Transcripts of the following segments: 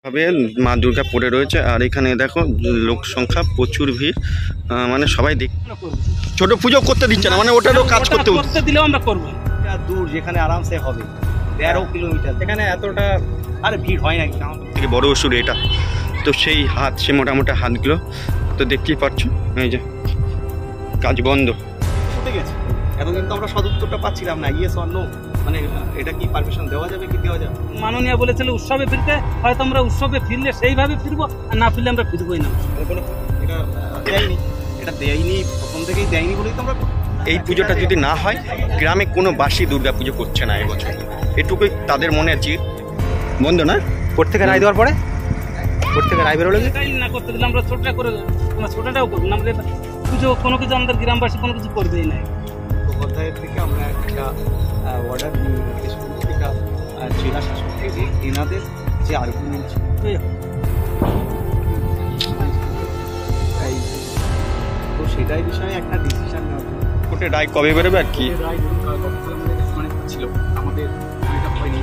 ভাবে মা দুর্গা পড়ে রয়েছে। আর এখানে দেখো লোক সংখ্যা প্রচুর ভিড়, মানে সবাই দেখ ছোট পুজো করতে দিচ্ছে না, মানে ওটারও কাজ করতে দিলেও আমরা করবো। দূর যেখানে আরামসে হবে 13 কিলোমিটার, সেখানে এতটা আর ভিড় হয় না। থেকে বড় ওষুধ এটা তো সেই হাত, সে মোটামুটি হাতগুলো তো দেখতেই পাচ্ছ। এই যে কাজ বন্ধ ছুটে গেছে। এতদিন তো আমরা সদুত্তরটা পাচ্ছিলাম না, ইয়েস অর নো, মানে এটা কি পারমিশন দেওয়া যাবে কি দেওয়া যাবে। মাননীয় বলেছিল উৎসবে ফিরতে, হয়তো আমরা উৎসবে ফিরলে সেইভাবে ফিরবো, আর না ফিরলে আমরা ফিরবোই না। এটা দেয়নি, এটা দেয়নি, প্রথম থেকেই দেয়নি বলেই তো আমরা। এই পুজোটা যদি না হয়, গ্রামে কোনো বাসি দুর্গা পুজো করছে না এবছর, এটুকুই তাদের মনে আছে। বন্ধ না কোর্ট থেকে রায় দেওয়ার পরে, কোর্ট থেকে রায় বেরোলে না করতে দিলে আমরা ছোটটা করে, আমরা ছোটটাও করবো না। আমরা পুজো কোনো কিছু আমাদের গ্রামবাসী কোনো কিছু করবেই না। মুখোপাধ্যায়ের থেকে আমরা একটা অর্ডার নির্দেশ করছি, এটা জেলা শাসক থেকে, এনাদের যে আর্গুমেন্ট তো সেটাই বিষয়ে একটা ডিসিশন নেওয়া। কোর্টে রায় কবে বেরোবে আর কি ছিল আমাদের, হয়নি।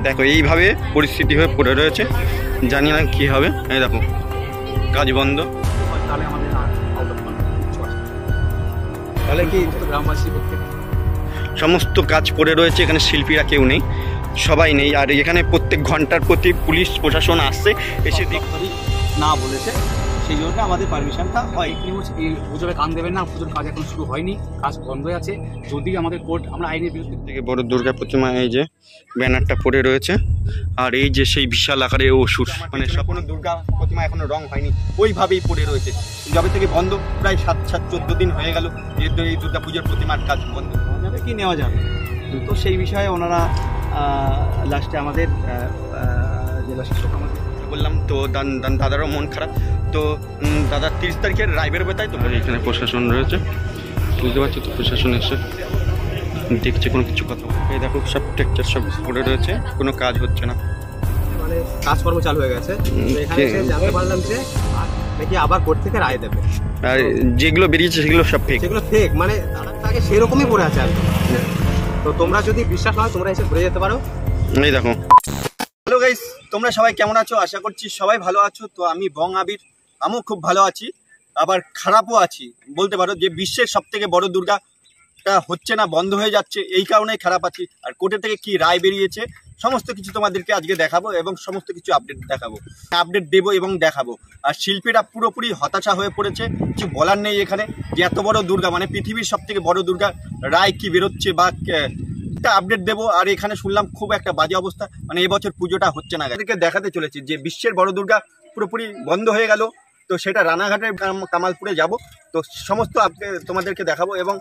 দেখো এইভাবে পরিস্থিতি হয়ে পড়ে রয়েছে, জানি না কি হবে। এই দেখো কাজ বন্ধ, তাহলে আমাদের তাহলে কি গ্রামবাসী সমস্ত কাজ পড়ে রয়েছে। এখানে শিল্পীরা কেউ নেই, সবাই নেই। আর এখানে প্রত্যেক ঘন্টার প্রতি পুলিশ প্রশাসন আসছে, এসে না বলেছে, সেই জন্য আমাদের পারমিশনটা হয়। এই পুজোরে কান দেবেন না, পুজোর কাজ এখন শুরু হয়নি, কাজ বন্ধ হয়ে আছে। যদি আমাদের কোর্ট, আমরা আইনের বিরুদ্ধে থেকে বড় দুর্গা প্রতিমা, এই যে ব্যানারটা পড়ে রয়েছে। আর এই যে সেই বিশাল আকারে অসুর, মানে কোনো দুর্গা প্রতিমা এখনো রং হয়নি, ওইভাবেই পড়ে রয়েছে। যবে থেকে বন্ধ, প্রায় 7-14 দিন হয়ে গেল এই দুর্গা পুজোর প্রতিমার কাজ বন্ধ। যাবে কি নেওয়া যাবে, তো সেই বিষয়ে ওনারা লাস্টে আমাদের জেলা শাসক আমাদের বললাম তো, দাদারও মন খারাপ। তো দাদা 30 তারিখের রায় বেরোবে, তাই তো? এখানে প্রশাসন রয়েছে, বুঝতে পারছো তো, প্রশাসন এসে দেখছে কোনো কিছু কথা। এই দেখো সব টেকচার সব পড়ে রয়েছে, কোনো কাজ হচ্ছে না, মানে কাজকর্ম চালু হয়ে গেছে। এখানে এসে জানতে পারলাম যে নাকি আবার কোর্ট থেকে রায় দেবে। আর যেগুলো বেরিয়েছে সেগুলো সব ফেক, সেগুলো ফেক, মানে তাকে সেরকমই পড়ে আছে আর। তো তোমরা যদি বিশ্বাস হয়, তোমরা এসে ঘুরে যেতে পারো। এই দেখো। হ্যালো গাইস, তোমরা সবাই কেমন আছো? আশা করছি সবাই ভালো আছো। তো আমি বং আবির, আমিও খুব ভালো আছি, আবার খারাপও আছি বলতে পারো। যে বিশ্বের সবথেকে বড় দুর্গাটা হচ্ছে না, বন্ধ হয়ে যাচ্ছে, এই কারণেই খারাপ আছি। আর কোর্টের থেকে কি রায় বেরিয়েছে সমস্ত কিছু তোমাদেরকে আজকে দেখাবো, এবং সমস্ত কিছু আপডেট দেবো এবং দেখাবো। আর শিল্পীরা পুরোপুরি হতাশা হয়ে পড়েছে, কিছু বলার নেই এখানে। যে এত বড় দুর্গা, মানে পৃথিবীর সবথেকে বড় দুর্গা রায় কি বেরোচ্ছে বা একটা আপডেট দেবো। আর এখানে শুনলাম খুব একটা বাজে অবস্থা, মানে এবছর পুজোটা হচ্ছে না। এদেরকে দেখাতে চলেছি যে বিশ্বের বড় দুর্গা পুরোপুরি বন্ধ হয়ে গেল। তো সেটা রানাঘাটের কামালপুরে যাব, তো সমস্ত তোমাদেরকে দেখাবো, এবং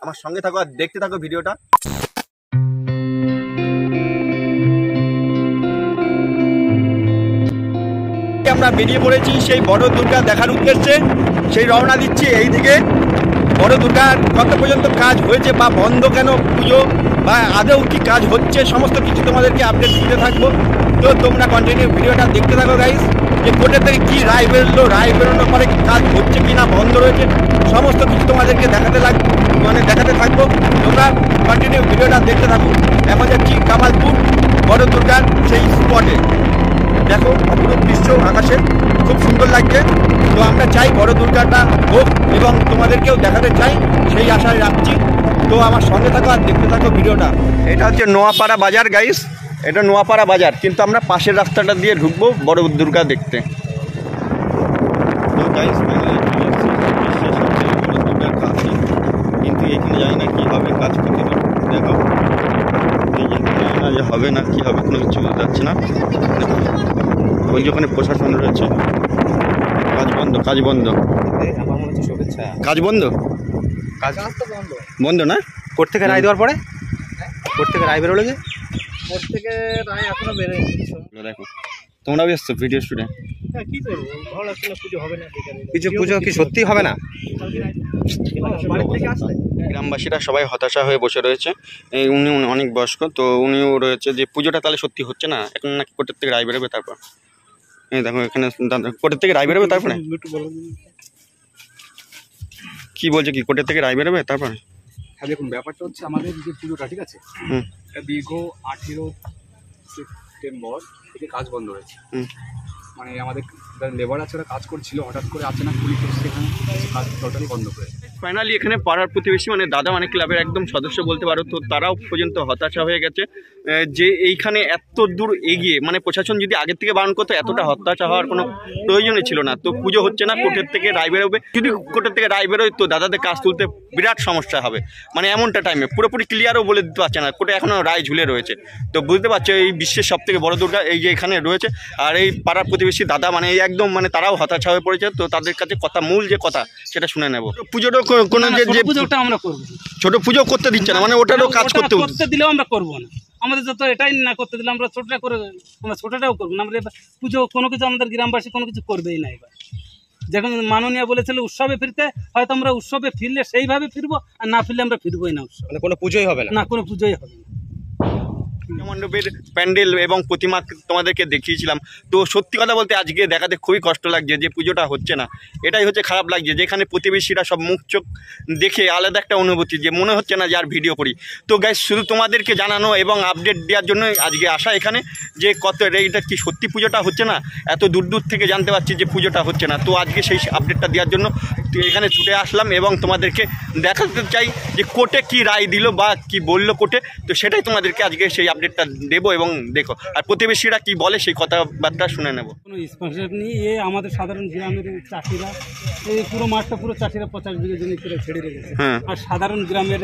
আমার সঙ্গে থাকো আর দেখতে থাকো ভিডিওটা। আমরা বেরিয়ে পড়েছি সেই বড় দুর্গা দেখার উদ্দেশ্যে, সেই রওনা দিচ্ছি এই দিকে। বড় দুর্গার কত পর্যন্ত কাজ হয়েছে বা বন্ধ কেন পুজো, বা আদৌ কি কাজ হচ্ছে, সমস্ত কিছু তোমাদেরকে আপডেট দিতে থাকবো। তো তোমরা কন্টিনিউ ভিডিওটা দেখতে থাকো গাইস। যে কোর্টের থেকে কী রায় বেরোলো, রায় বেরোনোর পরে কাজ হচ্ছে কি না, বন্ধ রয়েছে, সমস্ত কিছু তোমাদেরকে দেখাতে থাকবো। তোমরা কন্টিনিউ ভিডিওটা দেখতে থাকো। এখন যাচ্ছি কামালপুর বড় দুর্গার সেই স্পটে। দেখো অপরূপ দৃশ্য আকাশে, খুব সুন্দর লাগছে। তো আমরা চাই বড় দুর্গাটা হোক এবং তোমাদেরকেও দেখাতে চাই, সেই আশায় রাখছি। তো আমার সঙ্গে থাকো আর দেখতে থাকো ভিডিওটা। এটা হচ্ছে নোয়াপাড়া বাজার গাইস, এটা নোয়াপাড়া বাজার, কিন্তু আমরা পাশের রাস্তাটা দিয়ে ঢুকবো বড় দুর্গা দেখতে। তো গাইস দুর্গার কাছে, কিন্তু এখানে জানি না কি হবে কাজ করতে। দেখো যে হবে না কি হবে কোনো কিছু বলতে পারছি না। ওই যে ওখানে প্রশাসন রয়েছে, কাজ বন্ধ কাজ বন্ধ বন্ধ না। কোর্ট থেকে রায় দেওয়ার পরে, কোর্ট থেকে রায় বেরোলে, যে কোর্ট থেকে রায় এখনো বেরোয়নি। দেখো তোমরাও এসছো ভিডিও স্টুডেন্ট, কি করবো, ভালো লাগছে না, পুজো হবে না, কিছু পুজো কি সত্যি হবে না। গ্রামবাসীরা সবাই হতাশা হয়ে বসে রয়েছে। উনি অনেক বয়স্ক, তো উনিও রয়েছে যে পুজোটা তাহলে সত্যি হচ্ছে না, এখন নাকি কোর্টের থেকে রায় বেরোবে। তারপর এই দেখো এখানে কোর্টের থেকে রায় বেরোবে, তারপরে কি বলছে, কি কোর্টের থেকে রায় বেরোবে তারপরে। হ্যাঁ দেখুন, ব্যাপারটা হচ্ছে আমাদের যে পুজোটা, ঠিক আছে, এটা দীর্ঘ 18 সেপ্টেম্বর থেকে কাজ বন্ধ হয়েছে। মানে আমাদের লেবার আছে, ওরা কাজ করছিল, হঠাৎ করে আচানক পুলিশ এসে সেখানে কাজ টোটালি বন্ধ করে। ফাইনালি এখানে পাড়ার প্রতিবেশী মানে দাদা মানে ক্লাবের একদম সদস্য বলতে পারো, তো তারাও পর্যন্ত হতাশা হয়ে গেছে যে এইখানে এত দূর এগিয়ে মানে প্রশাসন যদি আগের থেকে বারণ করতো এতটা হতাশা হওয়ার কোনো প্রয়োজনই ছিল না। তো পুজো হচ্ছে না, কোর্টের থেকে রায় বেরোবে, যদি কোর্টের থেকে রায় বেরোয় তো দাদাদের কাজ তুলতে বিরাট সমস্যা হবে। মানে এমনটা টাইমে পুরোপুরি ক্লিয়ারও বলে দিতে পারছে না, কোর্টে এখনও রায় ঝুলে রয়েছে। তো বুঝতে পারছো এই বিশ্বের সব থেকে বড় দুর্গা এই যে এখানে রয়েছে, আর এই পাড়ার প্রতিবেশী দাদা মানে এই একদম মানে তারাও হতাশা হয়ে পড়েছে। তো তাদের কাছে কথা মূল যে কথা সেটা শুনে নেব। পুজোটা কোনো যে পুজোটা আমরা করবো, ছোট পুজো করতে দিচ্ছে না, মানে ওটারও কাজ করতে দিলেও আমরা করবো না। আমাদের যত এটাই না করতে দিলে আমরা ছোটটা করে আমরা ছোটটাও করবো না। আমরা পুজো কোনো কিছু আমাদের গ্রামবাসী কোনো কিছু করবেই না। এবার যখন মাননীয় বলেছিল উৎসবে ফিরতে, হয়তো আমরা উৎসবে ফিরলে সেইভাবে ফিরবো, আর না ফিরলে আমরা ফিরবোই না। উৎসব মানে কোনো পুজোই হবে না, কোনো পুজোই হবে না। মণ্ডপের প্যান্ডেল এবং প্রতিমা তোমাদেরকে দেখিয়েছিলাম। তো সত্যি কথা বলতে আজকে দেখাতে খুবই কষ্ট লাগছে যে পুজোটা হচ্ছে না, এটাই হচ্ছে খারাপ লাগছে। যেখানে প্রতিবেশীরা সব মুখ চোখ দেখে আলাদা একটা অনুভূতি, যে মনে হচ্ছে না যে আর ভিডিও করি। তো গাইস শুধু তোমাদেরকে জানানো এবং আপডেট দেওয়ার জন্য আজকে আসা এখানে, যে কত এইটা কি সত্যি পুজোটা হচ্ছে না, এত দূর দূর থেকে জানতে পারছি যে পুজোটা হচ্ছে না। তো আজকে সেই আপডেটটা দেওয়ার জন্য এখানে ছুটে আসলাম এবং তোমাদেরকে দেখাতে চাই যে কোর্টে কি রায় দিল বা কি বললো কোর্টে। তো সেটাই তোমাদেরকে আজকে সেই আপডেটটা দেবো এবং দেখো, আর প্রতিবেশীরা কি বলে সেই কথাবার্তা শুনে নেব। কোনো স্পন্সর নেই, আমাদের সাধারণ গ্রামের চাষিরা এই পুরো মাঠটা পুরো চাষিরা 50 বিঘা জমি করে ছেড়ে রেখেছে। আর সাধারণ গ্রামের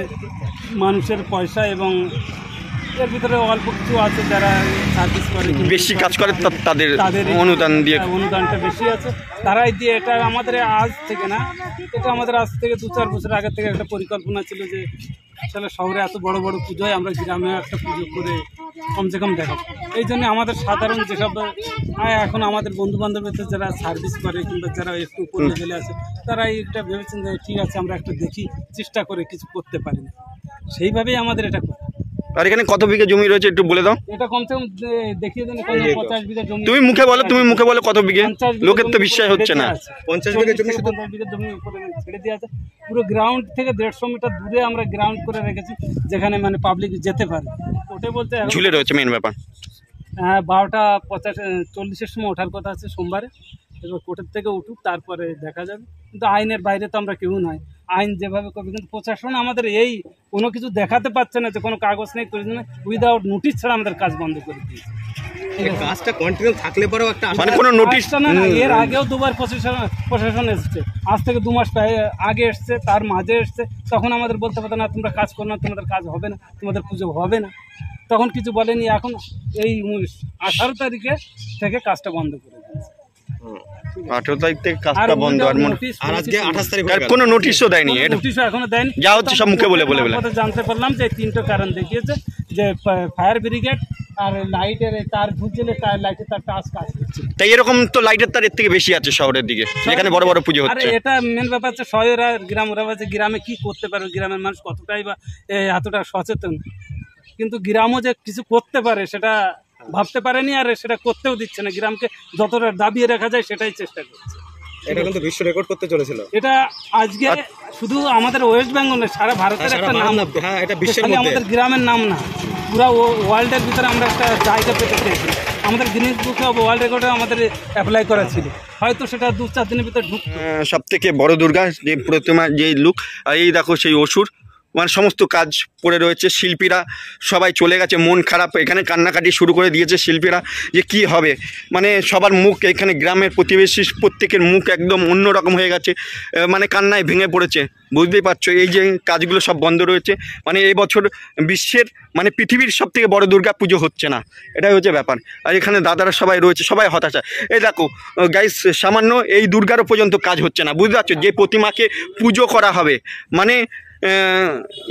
মানুষের পয়সা এবং এর ভিতরে অল্প কিছু আছে যারা সার্ভিস করে, বেশি কাজ করে তাদের অনুদান দিয়ে, অনুদানটা বেশি আছে তারাই দিয়ে। এটা আমাদের আজ থেকে না, এটা আমাদের আজ থেকে 2-4 বছর আগে থেকে একটা পরিকল্পনা ছিল যে আসলে শহরে এত বড় বড় পুজোয় আমরা গ্রামে একটা পুজো করে কমসে কম দেখাবো। এই জন্য আমাদের সাধারণ যেসব এখন আমাদের বন্ধু বান্ধবের যারা সার্ভিস করে কিংবা যারা একটু উপর লেভেলে আছে, তারা এটা ভেবেছেন যে ঠিক আছে আমরা একটা দেখি, চেষ্টা করে কিছু করতে পারি না, সেইভাবেই আমাদের এটা করে। আর এখানে কত বিঘা জমি রয়েছে একটু বলে দাও। এটা কমসে কম দেখিয়ে দেন, 50 বিঘা জমি। তুমি মুখে বলো কত বিঘা, লোকের তো বিশ্বাস হচ্ছে না। 50 বিঘা জমি, 50 বিঘা জমি উপরে ছেড়ে দিয়ে আছে। পুরো গ্রাউন্ড থেকে 150 মিটার দূরে আমরা গ্রাউন্ড করে রেখেছি, যেখানে মানে পাবলিক যেতে পারে। ওটাই বলতে ঝুলে রয়েছে মেন ব্যাপার। হ্যাঁ, 12:40-40-এর সময় ওঠার কথা আছে সোমবারে। এবার কোর্টের থেকে উঠুক, তারপরে দেখা যাবে। কিন্তু আইনের বাইরে তো আমরা কেউ নয়, আইন যেভাবে করবে। কিন্তু প্রশাসন আমাদের এই কোনো কিছু দেখাতে পারছে না, যে কোনো কাগজ নেই, উইদাউট নোটিশ ছাড়া আমাদের কাজ বন্ধ করে দিয়েছে। কাজটা কন্টিনিউ থাকলে পরেও একটা মানে কোনো নোটিশ না, এর আগেও দুবার প্রশাসন এসেছে, আজ থেকে 2 মাস আগে এসছে, তার মাঝে এসছে। তখন আমাদের বলতে পারতো না তোমরা কাজ করো না, তোমাদের কাজ হবে না, তোমাদের পুজো হবে না, তখন কিছু বলেনি। এখন এই 18 তারিখে থেকে কাজটা বন্ধ করে দিয়েছে। 18 তারিখ থেকে কাজটা বন্ধ, আর আজকে 28 তারিখ, আর কোনো নোটিশও দেয়নি, নোটিশও এখনো দেয়নি। যা হচ্ছে সব মুখে বলে জানতে পারলাম যে 3টা কারণ দেখিয়েছে, যে ফায়ার ব্রিগেড আর লাইটের তার ঝুলছিলে, তার লাইটের তার কাজ করছে। তাই এরকম তো লাইটের তার এর থেকে বেশি আছে শহরের দিকে, যেখানে বড় বড় পুজো হচ্ছে। আর এটা মেন ব্যাপার হচ্ছে শহর আর গ্রাম, ওরা বলছে গ্রামে কি করতে পারবে, গ্রামের মানুষ কতটাই বা এতটা সচেতন, কিন্তু গ্রামও যে কিছু করতে পারে সেটা ভাবতে পারেনি, আর সেটা করতেও দিচ্ছে না। গ্রামকে যতটা দাবিয়ে রাখা যায় সেটাই চেষ্টা করছে। এটা কিন্তু বিশ্ব রেকর্ড করতে চলেছিল। এটা আজকে শুধু আমাদের ওয়েস্ট বেঙ্গল না, সারা ভারতের একটা নাম। হ্যাঁ, এটা বিশ্বের মধ্যে, আমাদের গ্রামের নাম না, পুরো ওয়ার্ল্ডের ভিতরে আমরা একটা জায়গা পেতে চেয়েছি। আমাদের গিনেস বুকে অফ ওয়ার্ল্ড রেকর্ডে আমাদের অ্যাপ্লাই করা ছিল, হয়তো সেটা 2-4 দিনের ভিতরে ঢুকতো। সব থেকে বড় দুর্গা যে প্রতিমা, যে লুক, আর এই দেখো সেই অসুর, মানে সমস্ত কাজ পড়ে রয়েছে। শিল্পীরা সবাই চলে গেছে, মন খারাপ, এখানে কান্নাকাটি শুরু করে দিয়েছে শিল্পীরা যে কি হবে। মানে সবার মুখ, এখানে গ্রামের প্রতিবেশী প্রত্যেকের মুখ একদম অন্যরকম হয়ে গেছে, মানে কান্নায় ভেঙে পড়েছে। বুঝতেই পারছো এই যে কাজগুলো সব বন্ধ রয়েছে, মানে এই বছর বিশ্বের মানে পৃথিবীর সব থেকে বড় দুর্গা পুজো হচ্ছে না, এটাই হচ্ছে ব্যাপার। আর এখানে দাদারা সবাই রয়েছে, সবাই হতাশা। এই দেখো গাইস, সামান্য এই দুর্গারও পর্যন্ত কাজ হচ্ছে না। বুঝতে পারছো, যে প্রতিমাকে পুজো করা হবে, মানে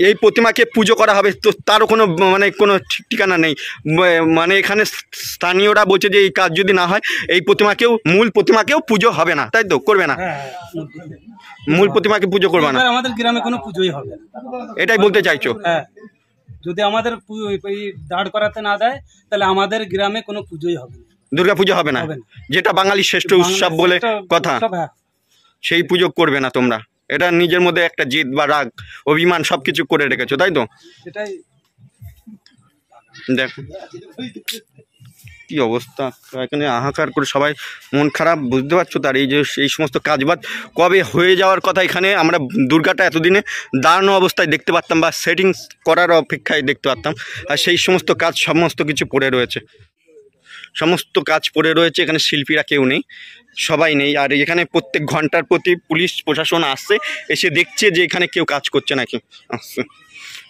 এই প্রতিমাকে পুজো করা হবে, তো তারও কোনো মানে কোনো ঠিক ঠিকানা নেই। মানে এখানে স্থানীয়রা বলছে যে এই কাজ যদি না হয়, এই মূল প্রতিমাকেও পুজো হবে না, তাই তো? করবে না, মূল প্রতিমাকে পুজো করবে না, আমাদের গ্রামে কোনো পুজোই হবে না, এটাই বলতে চাইছো? হ্যাঁ, যদি আমাদের দাঁড় করাতে না দেয় তাহলে আমাদের গ্রামে কোনো পুজোই হবে না, দুর্গা পুজো হবে না, যেটা বাঙালির শ্রেষ্ঠ উৎসব বলে কথা, সেই পুজো করবে না তোমরা। এটা নিজের মধ্যে একটা জেদ বা রাগ, অভিমান সবকিছু করে রেখেছো, তাই তো? সেটাই দেখো কি অবস্থা, এখানে হাহাকার করে সবাই মন খারাপ, বুঝতে পারছো। তার এই যে এই সমস্ত কাজবাজ কবে হয়ে যাওয়ার কথা, এখানে আমরা দুর্গাটা এতদিনে দাঁড়ানো অবস্থায় দেখতে পারতাম বা সেটিংস করার অপেক্ষায় দেখতে পারতাম, আর সেই সমস্ত কাজ সমস্ত কিছু পড়ে রয়েছে, সমস্ত কাজ পড়ে রয়েছে। এখানে শিল্পীরা কেউ নেই, সবাই নেই। আর এখানে প্রত্যেক ঘন্টার প্রতি পুলিশ প্রশাসন আসছে, এসে দেখছে যে এখানে কেউ কাজ করছে নাকি আসছে।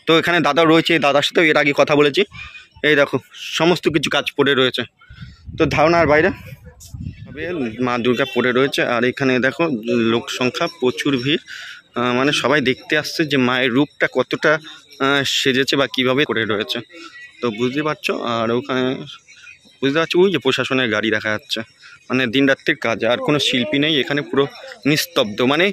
তো এখানে দাদা রয়েছে, দাদার সাথেও এর আগে কথা বলেছি। এই দেখো সমস্ত কিছু কাজ পড়ে রয়েছে, তো ধারণার বাইরে মা দুর্গা পড়ে রয়েছে। আর এখানে দেখো লোক সংখ্যা প্রচুর ভিড়, মানে সবাই দেখতে আসছে যে মায়ের রূপটা কতটা সেজেছে বা কিভাবে করে রয়েছে, তো বুঝতে পারছো। আর ওখানে বুঝতে পারছো ওই যে প্রশাসনের গাড়ি দেখা যাচ্ছে, মানে দিন রাত্রির কাজ, আর কোনো শিল্পী নেই এখানে, পুরো নিস্তব্ধ। মানে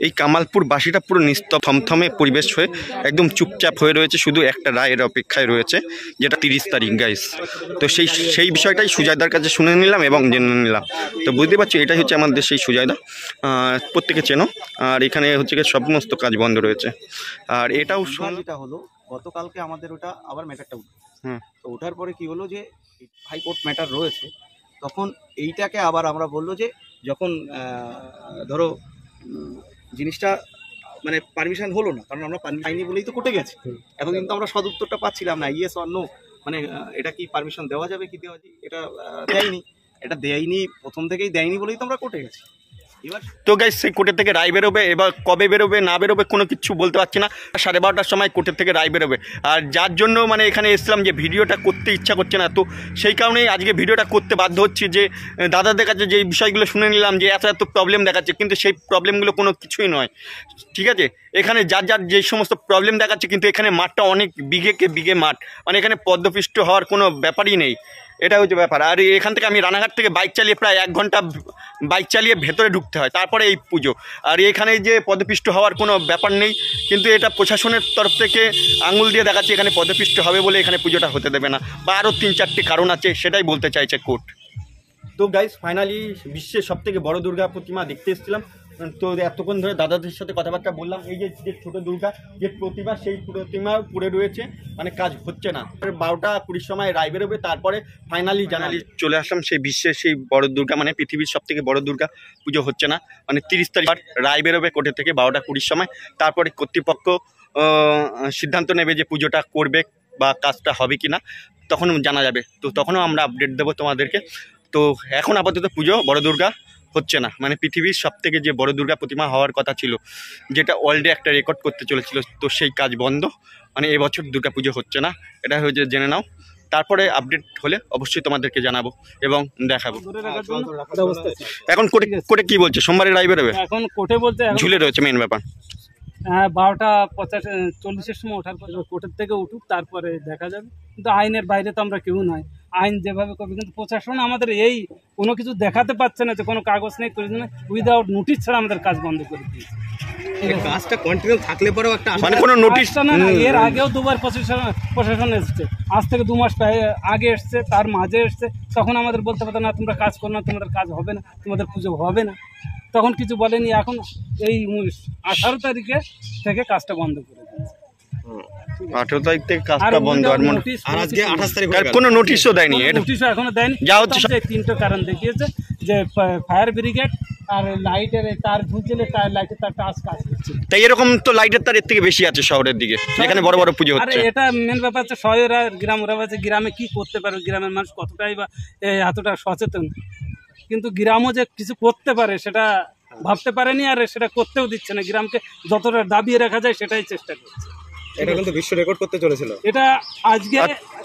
এই কামালপুর বাসীটা পুরো নিস্তব্ধ থমথমে পরিবেশ হয়ে একদম চুপচাপ হয়ে রয়েছে, শুধু একটা রায়ের অপেক্ষায় রয়েছে, যেটা 30 তারিখ গাইস। তো সেই বিষয়টাই সুজয়দার কাছে শুনে নিলাম এবং জেনে নিলাম। তো বুঝতে পারছো এটাই হচ্ছে আমাদের সেই সুজয়দা, প্রত্যেকে চেনো। আর এখানে হচ্ছে কি সমস্ত কাজ বন্ধ রয়েছে। আর এটাও যেটা হলো গতকালকে আমাদের ওটা আবার ম্যাটারটা উঠলো। হুম। তো ওঠার পরে কি হলো যে হাইকোর্ট ম্যাটার রয়েছে, তখন এইটাকে আবার আমরা বললো যে যখন ধরো জিনিসটা মানে পারমিশন হলো না, কারণ আমরা পাইনি বলেই তো কোর্টে গেছি। এতদিন তো আমরা সদুত্তরটা পাচ্ছিলাম না, ইয়েস অর নো, মানে এটা কি পারমিশন দেওয়া যাবে কি দেওয়া যায়, এটা দেয়নি। এটা দেয়নি, প্রথম থেকেই দেয়নি বলেই তো আমরা কোর্টে গেছি। এবার তো গাইস সেই কোর্টের থেকে রায় বেরোবে, এবার কবে বেরোবে না বেরোবে কোনো কিছু বলতে পারছি না। 12:30টার সময় কোর্টের থেকে রায় বেরোবে। আর যার জন্য মানে এখানে এসলাম যে ভিডিওটা করতে ইচ্ছা করছে না, তো সেই কারণেই আজকে ভিডিওটা করতে বাধ্য হচ্ছি। যে দাদাদের কাছে যে বিষয়গুলো শুনে নিলাম যে এত এত প্রবলেম দেখাচ্ছে, কিন্তু সেই প্রবলেমগুলো কোনো কিছুই নয়, ঠিক আছে। এখানে যার যার যে সমস্ত প্রবলেম দেখাচ্ছে, কিন্তু এখানে মাঠটা অনেক বিঘে মাঠ, মানে এখানে পদ্মপিষ্ট হওয়ার কোনো ব্যাপারই নেই, এটা হচ্ছে ব্যাপার। আর এখান থেকে আমি রানাঘাট থেকে বাইক চালিয়ে প্রায় 1 ঘন্টা বাইক চালিয়ে ভেতরে ঢুকতে হয়, তারপরে এই পুজো। আর এখানে যে পদপিষ্ট হওয়ার কোনো ব্যাপার নেই, কিন্তু এটা প্রশাসনের তরফ থেকে আঙুল দিয়ে দেখাচ্ছে এখানে পদপিষ্ট হবে বলে এখানে পুজোটা হতে দেবে না, বা আরও 3-4টি কারণ আছে, সেটাই বলতে চাইছে কোর্ট। তো গাইস ফাইনালি বিশ্বের সবথেকে বড় দুর্গা প্রতিমা দেখতে এসেছিলাম। তো এতক্ষণ ধরে দাদাদের সাথে কথাবার্তা বললাম। এই যে ছোটো দুর্গা যে প্রতিমা, সেই প্রতিমা পড়ে রয়েছে, মানে কাজ হচ্ছে না। 12:20 সময় রায় বেরোবে, তারপরে ফাইনালি চলে আসলাম সেই বিশ্বের সেই বড় দুর্গা, মানে পৃথিবীর সবথেকে বড় দুর্গা পুজো হচ্ছে না, মানে 30 তারিখ রায় বেরোবে কোর্টের থেকে 12:20 সময়। তারপরে কর্তৃপক্ষ সিদ্ধান্ত নেবে যে পুজোটা করবে বা কাজটা হবে কি না, তখন জানা যাবে। তো তখনও আমরা আপডেট দেবো তোমাদেরকে। তো এখন আপাতত পুজো বড় দুর্গা হচ্ছে না, মানে পৃথিবীর সবথেকে যে বড় দুর্গা প্রতিমা হওয়ার কথা ছিল, যেটা ওয়ার্ল্ডে একটা রেকর্ড করতে চলেছিল, তো সেই কাজ বন্ধ, মানে এবছর দুর্গা পুজো হচ্ছে না, এটা হচ্ছে জেনে নাও। তারপরে আপডেট হলে অবশ্যই তোমাদেরকে জানাবো এবং দেখাবো। এখন কোর্টে কি বলছে, সোমবারে রায় বেরোবে? এখন কোর্টে বলতে ঝুলে রয়েছে মেন ব্যাপার। হ্যাঁ, 12:40 সময় ওঠার পরে কোর্টের থেকে উঠুক, তারপরে দেখা যাবে। কিন্তু আইনের বাইরে তো আমরা কেউ নয়, আইন যেভাবে করবে। কিন্তু প্রশাসন আমাদের এই কোনো কিছু দেখাতে পারছে না, যে কোনো কাগজ নেই, উইদাউট নোটিশ ছাড়া আমাদের কাজ বন্ধ করে দিয়েছে। কাজটা কন্টিনিউ থাকলে পরেও একটা মানে কোনো নোটিশ না, এর আগেও 2বার প্রশাসন এসছে, আজ থেকে 2 মাস আগে এসছে, তার মাঝে এসছে। তখন আমাদের বলতে পারতো না তোমরা কাজ করো না, তোমাদের কাজ হবে না, তোমাদের পুজো হবে না, তখন কিছু বলেনি। এখন এই 18 তারিখে থেকে কাজটা বন্ধ করে দিয়েছে। 18 তারিখ থেকে কাজটা বন্ধ, আর আজকে 28 তারিখ, কোনো নোটিশও দেয়নি, নোটিশও এখনো দেয়নি। যা হচ্ছে 3টা কারণ দেখিয়েছে, যে ফায়ার ব্রিগেড আর লাইটের তার ঝুলছিলে, তার লাইটের তারটা আজ কাজ করছে। তাই এরকম তো লাইটের তার এর থেকে বেশি আছে শহরের দিকে, যেখানে বড় বড় পুজো আর হচ্ছে। এটা মেন ব্যাপার হচ্ছে শহরের আর গ্রাম, ওরা আছে গ্রামে কি করতে পারে, গ্রামের মানুষ কতটাই বা এতটা সচেতন, কিন্তু গ্রামও যে কিছু করতে পারে সেটা ভাবতে পারেনি, আর সেটা করতেও দিচ্ছে না। গ্রামকে যতটা দাবিয়ে রাখা যায় সেটাই চেষ্টা করছে। এটা কিন্তু বিশ্ব রেকর্ড করতে চলেছিল। এটা আজকে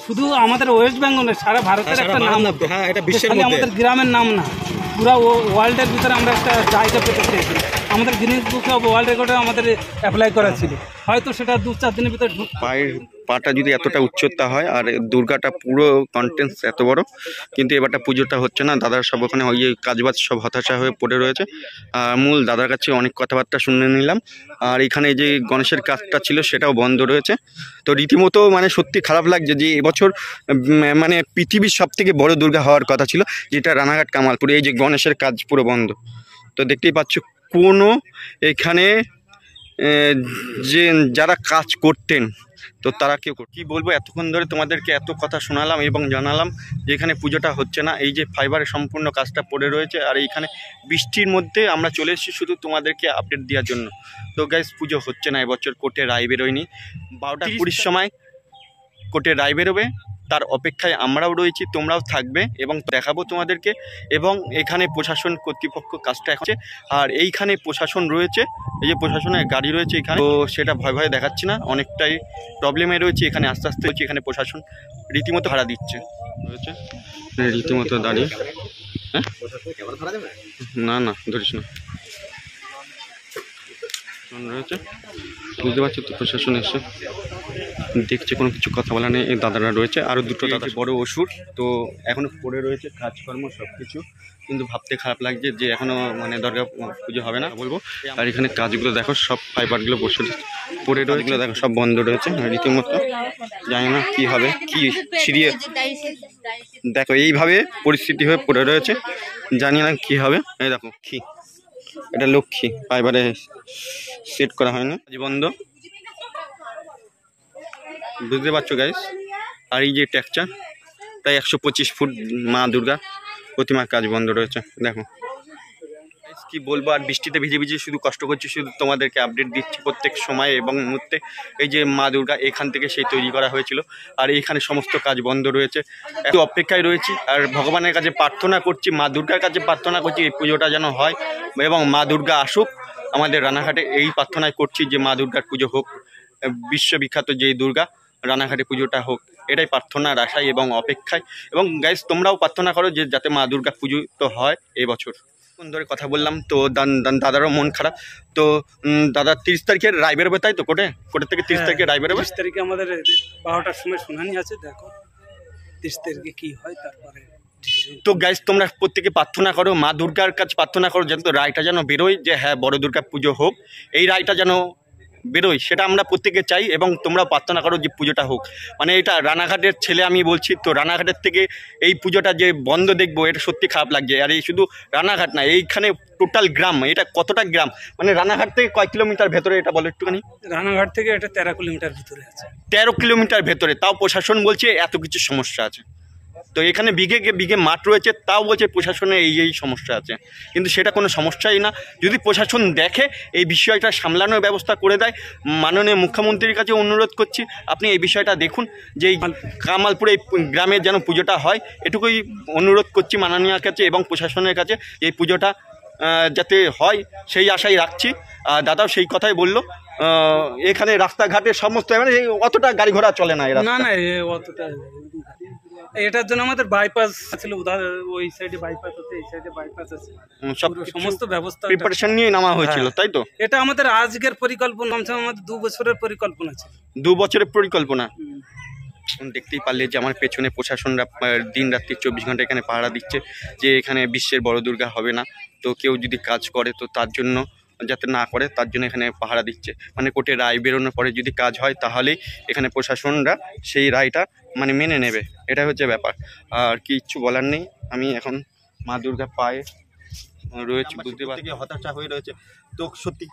শুধু আমাদের ওয়েস্ট বেঙ্গলে, সারা ভারতের একটা নাম। হ্যাঁ, এটা বিশ্বের মধ্যে, আমাদের গ্রামের নাম না, পুরো ওয়ার্ল্ডের ভিতরে আমরা একটা জায়গা পেতে চেয়েছি। আমাদের গিনেস বুক অফ ওয়ার্ল্ড রেকর্ডে আমাদের অ্যাপ্লাই করা ছিল, হয়তো সেটা 2-4 দিনের ভিতরে পায়ের পাটা যদি এতটা উচ্চতা হয়, আর দুর্গাটা পুরো কন্টেন্স এত বড়, কিন্তু এবারটা পুজোটা হচ্ছে না। দাদার সব ওখানে ওই কাজবাজ সব হতাশা হয়ে পড়ে রয়েছে। আর মূল দাদার কাছে অনেক কথাবার্তা শুনে নিলাম। আর এখানে যে গণেশের কাজটা ছিল সেটাও বন্ধ রয়েছে। তো রীতিমতো মানে সত্যি খারাপ লাগছে যে এবছর মানে পৃথিবীর সবথেকে বড় দুর্গা হওয়ার কথা ছিল, যেটা রানাঘাট কামালপুরে, এই যে গণেশের কাজ পুরো বন্ধ। তো দেখতেই পাচ্ছ কোনো এখানে যে যারা কাজ করতেন, তো তারা কেউ কি বলবো, এতক্ষণ ধরে তোমাদেরকে এত কথা শোনালাম এবং জানালাম যে এখানে পুজোটা হচ্ছে না। এই যে ফাইবারের সম্পূর্ণ কাজটা পড়ে রয়েছে, আর এইখানে বৃষ্টির মধ্যে আমরা চলে এসেছি শুধু তোমাদেরকে আপডেট দেওয়ার জন্য। তো গাইস, পুজো হচ্ছে না এবছর, কোর্টে রায় বেরোয়নি। 12:20 সময় কোর্টে রায় বেরোবে, তার অপেক্ষায় আমরাও রয়েছি, তোমরাও থাকবে এবং দেখাবো তোমাদেরকে। এবং এখানে প্রশাসন কর্তৃপক্ষ কাজটা এখন, আর এইখানে প্রশাসন রয়েছে, এই যে প্রশাসনের গাড়ি রয়েছে এখানে, তো সেটা ভয় ভয়ে দেখাচ্ছি না, অনেকটাই প্রবলেমে রয়েছে এখানে। আস্তে আস্তে হচ্ছে এখানে প্রশাসন রীতিমতো ভাড়া দিচ্ছে রয়েছে, রীতিমতো দাঁড়িয়ে। হ্যাঁ, না না ধরিস না রয়েছে, বুঝতে পারছি তো। প্রশাসন এসে দেখছে, কোনো কিছু কথা বলা নেই। এই দাদারা রয়েছে, আরও দুটো দাদা বড় অসুর, তো এখনও পড়ে রয়েছে কাজকর্ম সব কিছু, কিন্তু ভাবতে খারাপ লাগছে যে এখনও মানে দুর্গা পুজো হবে না বলবো। আর এখানে কাজগুলো দেখো, সব ফাইবারগুলো বসে পড়ে রয়েছে, দেখো সব বন্ধ রয়েছে রীতিমতো। জানি না কী হবে, কি ছিড়িয়ে দেখো এইভাবে পরিস্থিতি হয়ে পড়ে রয়েছে, জানি না কী হবে। এই দেখো কি, এটা লক্ষ্মী ফাইবারে সেট করা হয়নি, বন্ধ, বুঝতে পারছো গাইস। আর এই যে টেক্সচার, তাই 125 ফুট মা দুর্গা প্রতিমার কাজ বন্ধ রয়েছে। দেখো কি বলবো, আর বৃষ্টিতে ভিজে ভিজে শুধু কষ্ট করছি, শুধু তোমাদেরকে আপডেট দিচ্ছি প্রত্যেক সময় এবং মুহূর্তে। এই যে মা দুর্গা এখান থেকে সেই তৈরি করা হয়েছিল, আর এইখানে সমস্ত কাজ বন্ধ রয়েছে, একটু অপেক্ষায় রয়েছি। আর ভগবানের কাছে প্রার্থনা করছি, মা দুর্গার কাছে প্রার্থনা করছি এই পুজোটা যেন হয় এবং মা দুর্গা আসুক আমাদের রানাঘাটে। এই প্রার্থনাই করছি যে মা দুর্গার পুজো হোক, বিশ্ববিখ্যাত যেই দুর্গা, রানাঘাটে পুজোটা হোক, এটাই প্রার্থনার আশায় এবং অপেক্ষায়। এবং গাইস, তোমরাও প্রার্থনা করো যে যাতে মা দুর্গা পুজো তো হয় এই বছর। ধরে কথা বললাম তো দাদারও মন খারাপ। তো দাদা 30 তারিখের রায় বেরোবে, তাই তো? কোর্টের থেকে 30 তারিখে রায় বেরোবে। 30 তারিখে আমাদের 12টার সময় শুনানি আছে, দেখো 30 তারিখে কি হয় তারপরে। তো গাইস, তোমরা প্রত্যেকে প্রার্থনা করো, মা দুর্গার কাছে প্রার্থনা করো যেন রায়টা যেন বেরোয়, যে হ্যাঁ বড় দুর্গা পুজো হোক, এই রায়টা যেন বেরোয়, সেটা আমরা প্রত্যেকে চাই। এবং তোমরা প্রার্থনা করো যে পুজোটা হোক। মানে এটা রানাঘাটের ছেলে আমি বলছি, তো রানাঘাটের থেকে এই পুজোটা যে বন্ধ দেখবো, এটা সত্যি খারাপ লাগছে। আর এই শুধু রানাঘাট না, এইখানে টোটাল গ্রাম, এটা কতটা গ্রাম, মানে রানাঘাট থেকে কয় কিলোমিটার ভেতরে এটা বলো একটুখানি। রানাঘাট থেকে এটা 13 কিলোমিটার ভিতরে আছে। 13 কিলোমিটার ভেতরে, তাও প্রশাসন বলছে এত কিছু সমস্যা আছে। তো এখানে বিঘে মাঠ রয়েছে, তাও বলছে প্রশাসনের এই সমস্যা আছে, কিন্তু সেটা কোনো সমস্যাই না। যদি প্রশাসন দেখে এই বিষয়টা সামলানোর ব্যবস্থা করে দেয়, মাননীয় মুখ্যমন্ত্রীর কাছে অনুরোধ করছি আপনি এই বিষয়টা দেখুন, যে এই কামালপুরে এই গ্রামের যেন পুজোটা হয়, এটুকুই অনুরোধ করছি মাননীয়ার কাছে এবং প্রশাসনের কাছে, এই পুজোটা যাতে হয় সেই আশাই রাখছি। দাদাও সেই কথাই বললো। এখানে রাস্তাঘাটের সমস্ত মানে অতটা গাড়ি ঘোড়া চলে না, না না অতটা। এটার জন্য আমাদের বাইপাস ছিল, ওই সাইডে বাইপাস আছে, এই সাইডে বাইপাস আছে, সব সমস্ত ব্যবস্থা প্রিপারেশন নিয়ে নামা হয়েছিল, তাই তো? এটা আমাদের আজকের পরিকল্পনা, আমাদের 2 বছরের পরিকল্পনা ছিল। 2 বছরের পরিকল্পনা। দেখতেই পারলে যে আমার পেছনে প্রশাসনরা দিন রাত্রি 24 ঘন্টা এখানে পাহারা দিচ্ছে, যে এখানে বিশ্বের বড় দুর্গা হবে না, তো কেউ যদি কাজ করে তো তার জন্য যাতে না করে তার জন্য এখানে পাহারা দিচ্ছে। মানে কোর্টে রায় বেরোনোর পরে যদি কাজ হয় তাহলেই এখানে প্রশাসনরা সেই রায়টা মানে মেনে নেবে, এটা হচ্ছে ব্যাপার। আর কিচ্ছু বলার নেই, আমি এখন মা দুর্গা পায়ে রয়েছে, বুঝতে পারছি হতাশা হয়ে রয়েছে। তো সত্যি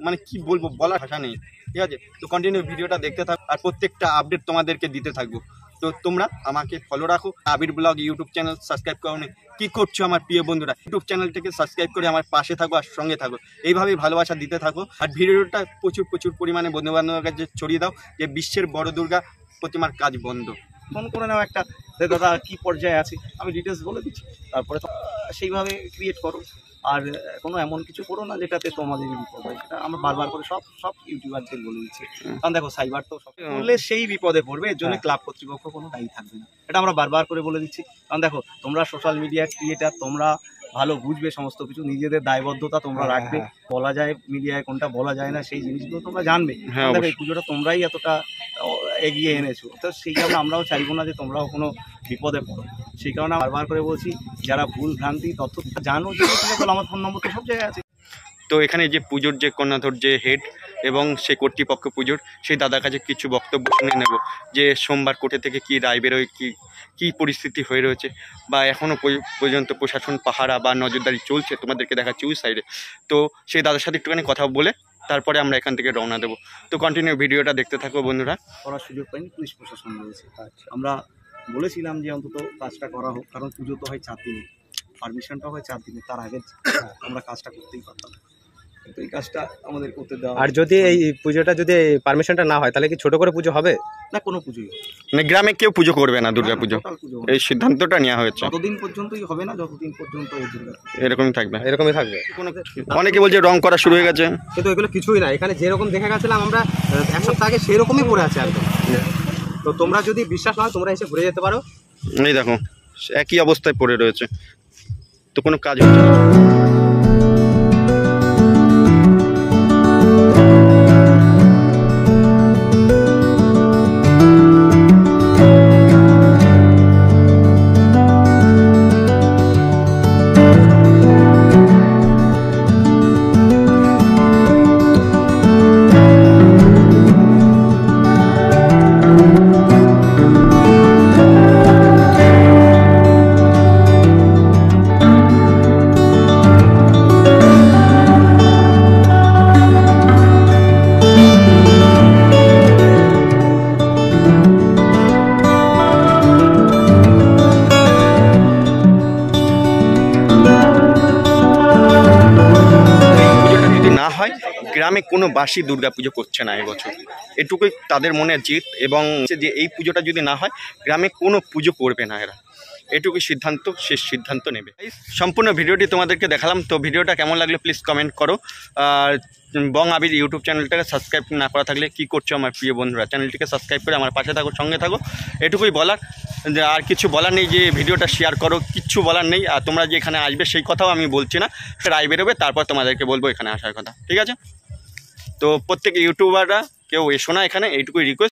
মানে কি বলবো, বলার ভাষা নেই। ঠিক আছে, তো কন্টিনিউ ভিডিওটা দেখতে থাকো, আর প্রত্যেকটা আপডেট তোমাদেরকে দিতে থাকবো। তো তোমরা আমাকে ফলো রাখো, আবির ব্লগ ইউটিউব চ্যানেল সাবস্ক্রাইব করো। কি করছো আমার প্রিয় বন্ধুরা, ইউটিউব চ্যানেলটাকে সাবস্ক্রাইব করে আমার পাশে থাকো আর সঙ্গে থাকো, এইভাবেই ভালোবাসা দিতে থাকো। আর ভিডিওটা প্রচুর পরিমাণে বন্ধুবান্ধবের কাছে ছড়িয়ে দাও যে বিশ্বের বড় দুর্গা প্রতিমার কাজ বন্ধ। ফোন করে নাও একটা, দাদা কী পর্যায়ে আছে, আমি ডিটেলস বলে দিচ্ছি, তারপরে তো সেইভাবে ক্রিয়েট করো। আর কোনো এমন কিছু করো না যেটাতে তোমাদের বিপদ হয়, সেটা আমরা বারবার করে সব ইউটিউবারদের বলে দিচ্ছি। কারণ দেখো সাইবার তো সব করলে সেই বিপদে পড়বে, এর জন্য ক্লাব কর্তৃপক্ষ কোনো দায়ী থাকবে না, এটা আমরা বারবার করে বলে দিচ্ছি। কারণ দেখো তোমরা সোশ্যাল মিডিয়া ক্রিয়েটার, তোমরা ভালো বুঝবে সমস্ত কিছু, নিজেদের দায়বদ্ধতা তোমরা রাখবে, বলা যায় মিডিয়ায় কোনটা বলা যায় না সেই জিনিসগুলো তোমরা জানবে। দেখো এই পুজোটা তোমরাই এতটা এগিয়ে এনেছো, তো সেই কারণে আমরাও চাইবো না যে তোমরাও কোনো বিপদে পড়ো। সেই কারণে বারবার করে বলছি, যারা ভুল ভ্রান্তি তথ্য জানো যে আমার ফোন নম্বর তো সব জায়গায় আছে। তো এখানে যে পুজোর যে কর্ণাধর যে হেড এবং সে কর্তৃপক্ষ পুজোর, সেই দাদার কাছে কিছু বক্তব্য শুনে নেব, যে সোমবার কোর্টে থেকে কি রায় বেরোয়, কি পরিস্থিতি হয়ে রয়েছে, বা এখনও পর্যন্ত প্রশাসন পাহারা বা নজরদারি চলছে, তোমাদেরকে দেখাচ্ছি ওই সাইডে। তো সেই দাদার সাথে একটুখানি কথা বলে তারপরে আমরা এখান থেকে রওনা দেবো। তো কন্টিনিউ ভিডিওটা দেখতে থাকো বন্ধুরা। করার সুযোগ পাইনি, পুলিশ প্রশাসন রয়েছে। আমরা বলেছিলাম যে অন্তত কাজটা করা হোক, কারণ পুজো তো হয় 4 দিনে, পারমিশনটা হয় 4 দিনে, তার আগে আমরা কাজটা করতেই পারতাম, কিন্তু এই কাজটা আমাদের করতে দেওয়া। আর যদি এই পুজোটা যদি পারমিশনটা না হয় তাহলে কি ছোট করে পুজো হবে? না, কোনো পুজোই হবে মানে গ্রামে কেউ পুজো করবে না দুর্গা পুজো, টোটাল পুজো এই সিদ্ধান্তটা নেওয়া হয়েছে। যতদিন পর্যন্তই হবে না, যতদিন পর্যন্ত এই দুর্গা পুজো। এরকমই থাকবে। এরকমই থাকবে। অনেকে বলছে রং করা শুরু হয়ে গেছে, কিন্তু এগুলো কিছুই না, এখানে যেরকম দেখে গেছিলাম আমরা 1 সপ্তাহ আগে সেই রকমই পড়ে আছে একদম। তো তোমরা যদি বিশ্বাস না হয় তোমরা এসে ঘুরে যেতে পারো। এই দেখো একই অবস্থায় পড়ে রয়েছে, তো কোনো কাজ হচ্ছে না। গ্রামে কোনো বাসী দুর্গাপুজো করছে না এবছর, এটুকুই তাদের মনে জিত, এবং যে এই পুজোটা যদি না হয় গ্রামে কোনো পুজো করবে না এরা, এটুকুই সিদ্ধান্ত, শেষ সিদ্ধান্ত নেবে। সম্পূর্ণ ভিডিওটি তোমাদেরকে দেখালাম, তো ভিডিওটা কেমন লাগলো প্লিজ কমেন্ট করো। আর বং আবির ইউটিউব চ্যানেলটাকে সাবস্ক্রাইব না করা থাকলে কী করছো আমার প্রিয় বন্ধুরা, চ্যানেলটিকে সাবস্ক্রাইব করে আমার পাশে থাকো, সঙ্গে থাকো, এটুকুই বলার। আর কিছু বলার নেই যে ভিডিওটা শেয়ার করো, কিচ্ছু বলার নেই। আর তোমরা যে এখানে আসবে সেই কথাও আমি বলছি না, রায় বেরোবে তারপর তোমাদেরকে বলবো এখানে আসার কথা, ঠিক আছে? তো প্রত্যেক ইউটিউবাররা কেউ এসো না এখানে, এইটুকুই রিকোয়েস্ট।